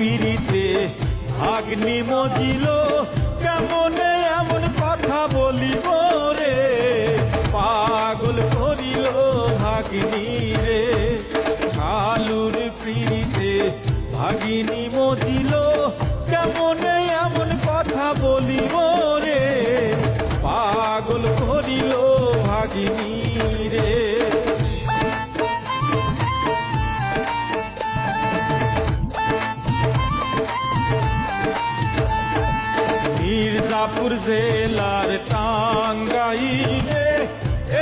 পিড়িতে ভাগ্নি মজিল, কেমনে এমন কথা বলিব রে, পাগল করিল ভাগ্নি রে। খালুর পিড়িতে ভাগিনী মজিল, কেমনে এমন কথা বলিব রে, পাগল করিল ভাগিনী রে। মির্জাপুর জেলার টাঙ্গাইলে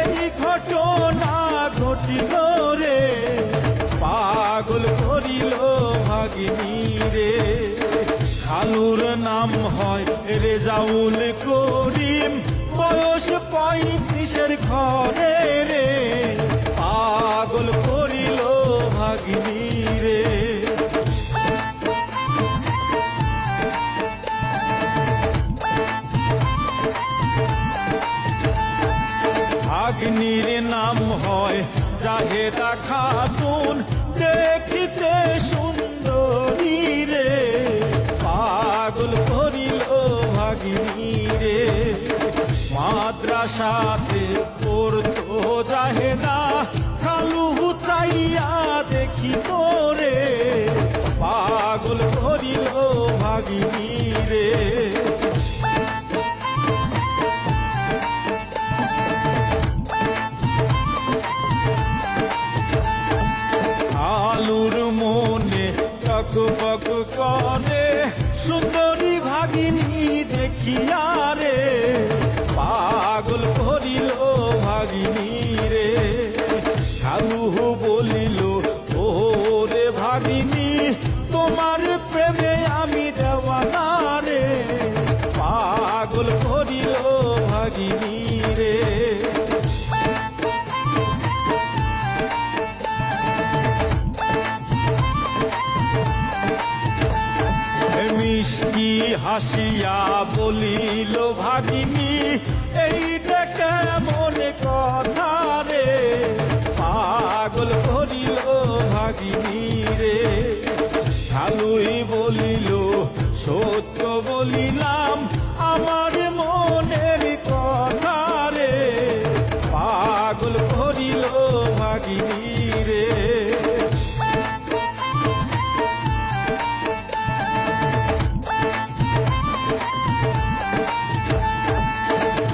এই ঘটনা ঘটিল রে, পাগল করিল ভাগিনী রে। খালুর নাম হয় রেজাউল করিম, বয়স 35 ঘরে রে, পাগল করিল ভাগিনী রে। ভাগ্নির নাম হয় জাহেদা খাতুন, দেখিতে সুন্দরী রে, পাগল করিল ভাগিনী রে। মাদ্রাসাতে পড়তো জাহেদা, খালু চাইয়া দেখিত রে, পাগল করিল ভাগিনী রে। খালুর মনে টকবক করে সুন্দরী ভাগিনী দেখিয়া রে, পাগল করিল ভাগিনী রে। খালু বলিল ও রে ভাগিনী, তোমার প্রেমে আমি দেওয়ানা রে, পাগল করিল ভাগিনী রে। মিষ্টি হাসিয়া বলিল ভাগিনী, এইটা কেমন কথা রে, পাগল করিল ভাগিনী রে। খালুই বলিল সত্য বলিলাম, আমার মনের কথা রে, পাগল করিল ভাগিনী রে।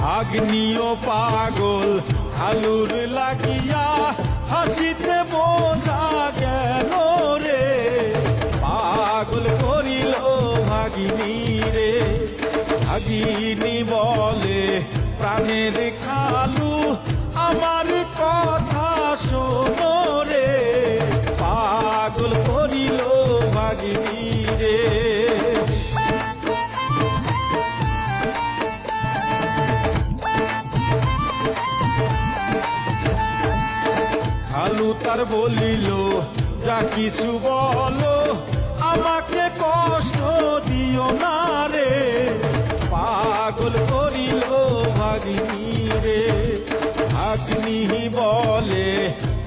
ভাগ্নিও পাগল খালুর লাগিয়া, হাসিতে বোঝা গেল রে, পাগল করিল ভাগিনী রে। ভাগিনী বলে প্রাণের খালু, আমার কথা শোনো রে, পাগল করিল ভাগিনী রে। খালু তার বলিল যা কিছু বলো, আমাকে কষ্ট দিও না রে, পাগল করিল ভাগিনী রে। ভাগ্নি বলে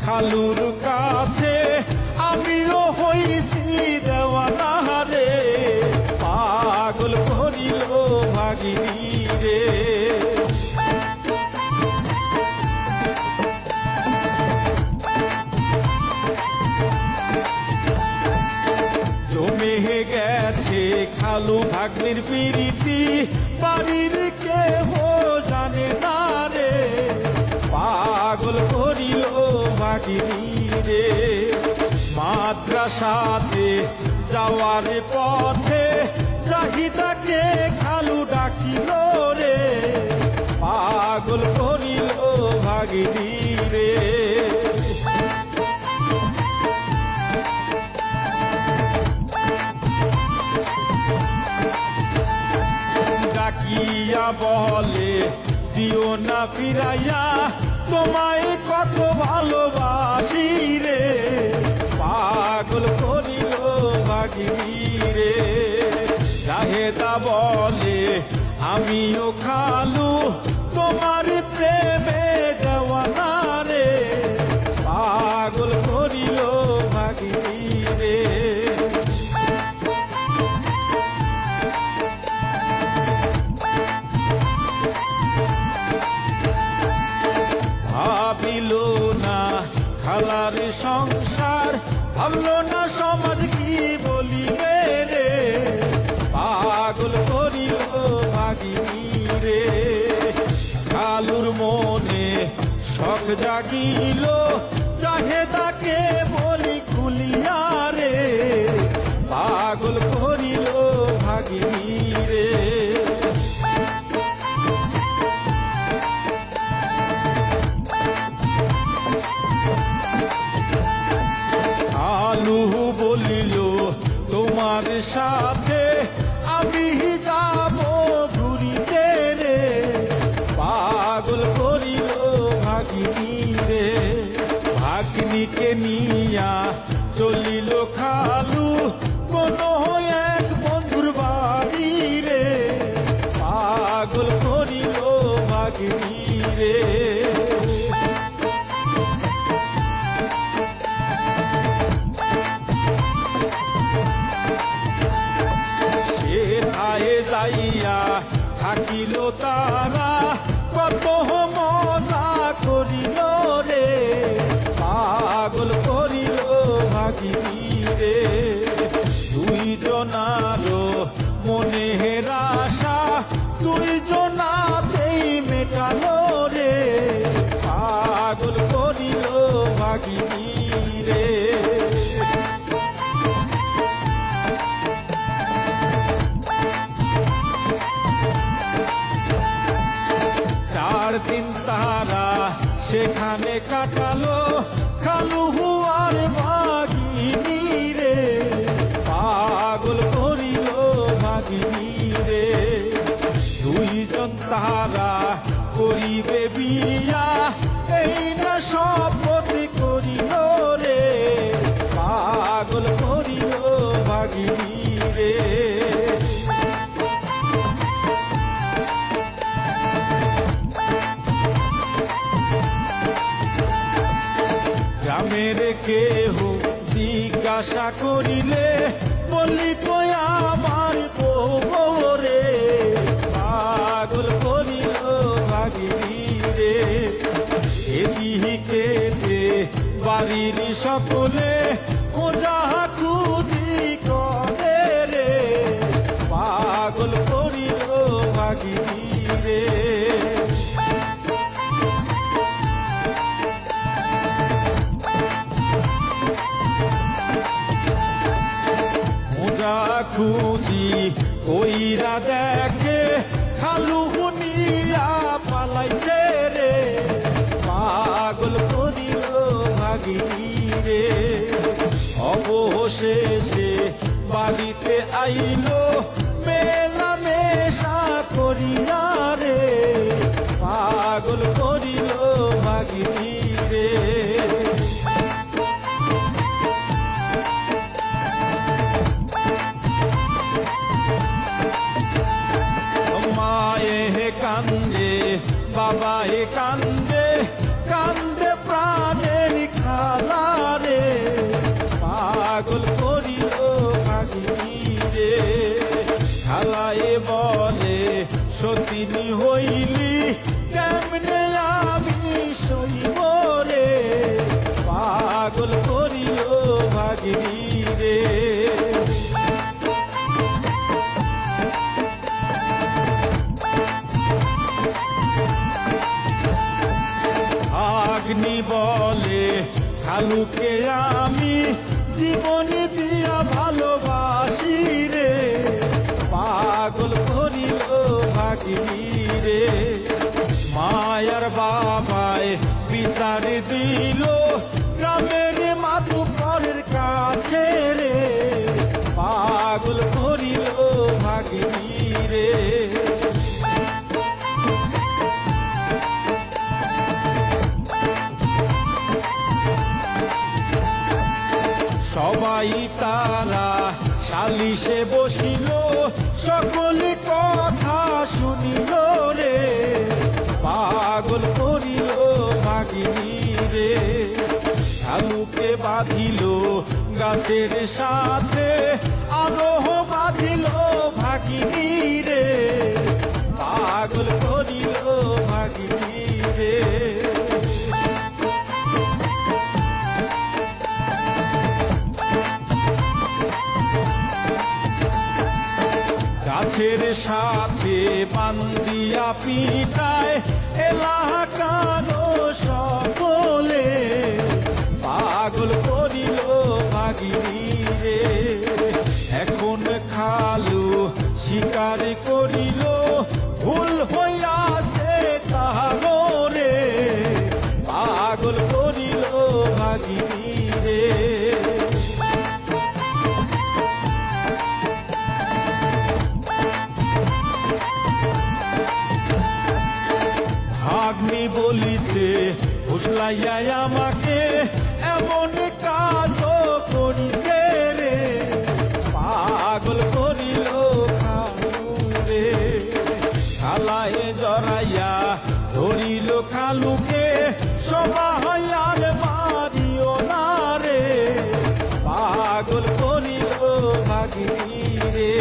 খালুর কাছে, আমিও হইছি দেওয়ানা রে, পাগল করিল ভাগিনী রে। জমে গেছে খালু ভাগ্নির পিরিতি, বাড়ির কেহ জানে না রে, পাগল করিল ভাগিনী রে। মাদ্রাসাতে যাওয়ার পথে জাহিদাকে খালু ডাকিল রে, পাগল করিল ভাগিনী রে। ডাকিয়া বলে দিও না ফিরাইয়া, তোমায় কত ভালোবাসি রে, পাগল করিল ভাগিনী রে। জাহেদা বলে আমিও খালু তোমার প্রেমে দেওয়ানা রে, পাগল করিল ভাগিনী রে। খালার সংসার ভাবলো না সমাজ কি বলিবে রে, পাগল করিল ভাগিনী রে। কালুর মনে শখ জাগিল, চাহেদাকে বলি খুলিয়া রে, পাগল করিল ভাগিনী রে। কালু বলিল তোমার সাথে আমি যাব ঘুরিতে রে, পাগল করিল ভাগিনী রে। ভাগিনীকে নিয়া চলিল খালু কোন এক বন্ধুর বাড়ি রে, পাগল করিল ভাগিনী রে। যাইয়া থাকিল তারা কত মজা করিল রে, পাগল করিল ভাগিনী রে। দুইজনার মনে আশা দুইজনাতেই মেটালো রে, পাগল করিল ভাগিনী রে। দিন তারা সেখানে কাটালো খালু আর ভাগিনী রে, পাগল করিল ভাগিনী রে। দুইজন তারা করিবে বিয়া এই না শপথ করিল রে, পাগল করিল ভাগিনী রে। গ্রামের কেহ জিজ্ঞাসা করিলে বলি কই আমার বউ রে, পাগল করিল ভাগিনী রে। এদিকে বাড়ির সকলে খোঁজা খুঁজি করে রে, পাগল করিল ভাগিনী রে। খুঁজি কইরা দেখে খালু নিয়া পালাইছে রে, পাগল করিল ভাগিনী রে। অবশেষে বাড়িতে আইল মেলা মেশা করিয়া রে, পাগল করিল ভাগিনী রে। কান্দে বাবা কান্দে কান্দে প্রাণের খালা রে, পাগল করিল ভাগিনী রে। খালায়ে বলে সতিনী হইলি কেমনে আমি সইব রে, পাগল করিল ভাগিনী রে। ভাগ্নি বলে খালুকে আমি জীবন দিয়া ভালোবাসি রে, পাগল করিল ভাগিনী রে। মায়ার বাবায় বিচার দিল গ্রামের মাতুব্বরের কাছে রে, পাগল করিল ভাগিনী রে। সবাই তারা সালিশে বসিল সকল কথা শুনিল রে, পাগল করিল ভাগিনী রে। খালুকে বাঁধিল গাছের সাথে আরোহ বাঁধিল ভাগিনী রে, পাগল করিল ভাগিনী রে। গাছের সাথে বান্দিয়া পিটায় এলাকানো সকলে পাগল করিল ভাগিনী রে। এখন খালু শিকার করিল ভুল হইয়াছে তাহারে পাগল করিল ভাগিনী রে। ভাগ্নি বলিছে ফুসলাইয়া আমাকে এমন কাজ করিছে রে পাগল করিল খালু রে। খালায় জড়াইয়া ধরিল খালুকে সবাই আর মারিও না রে পাগল করিল ভাগিনী রে।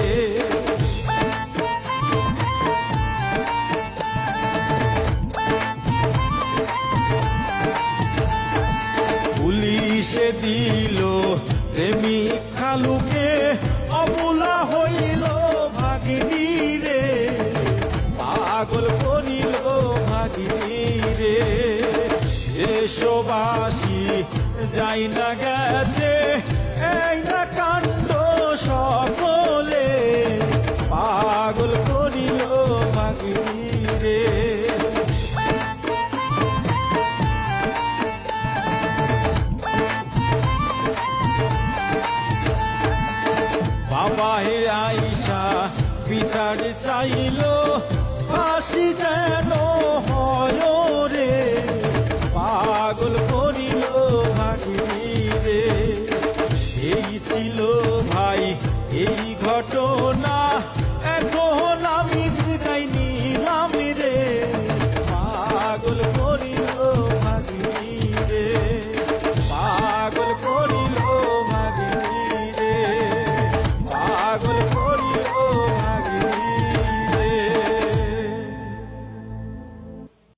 পুলিশে দিল প্রেমিক খালুকে অবলা হইল ভাগিনী রে পাগল করিল ভাগিনী রে। দেশবাসী যাই না গেছে এই না কাণ্ড সকলে পাগল করিল ভাগিনী রে। বাবা হে আইসা বিচার চাইল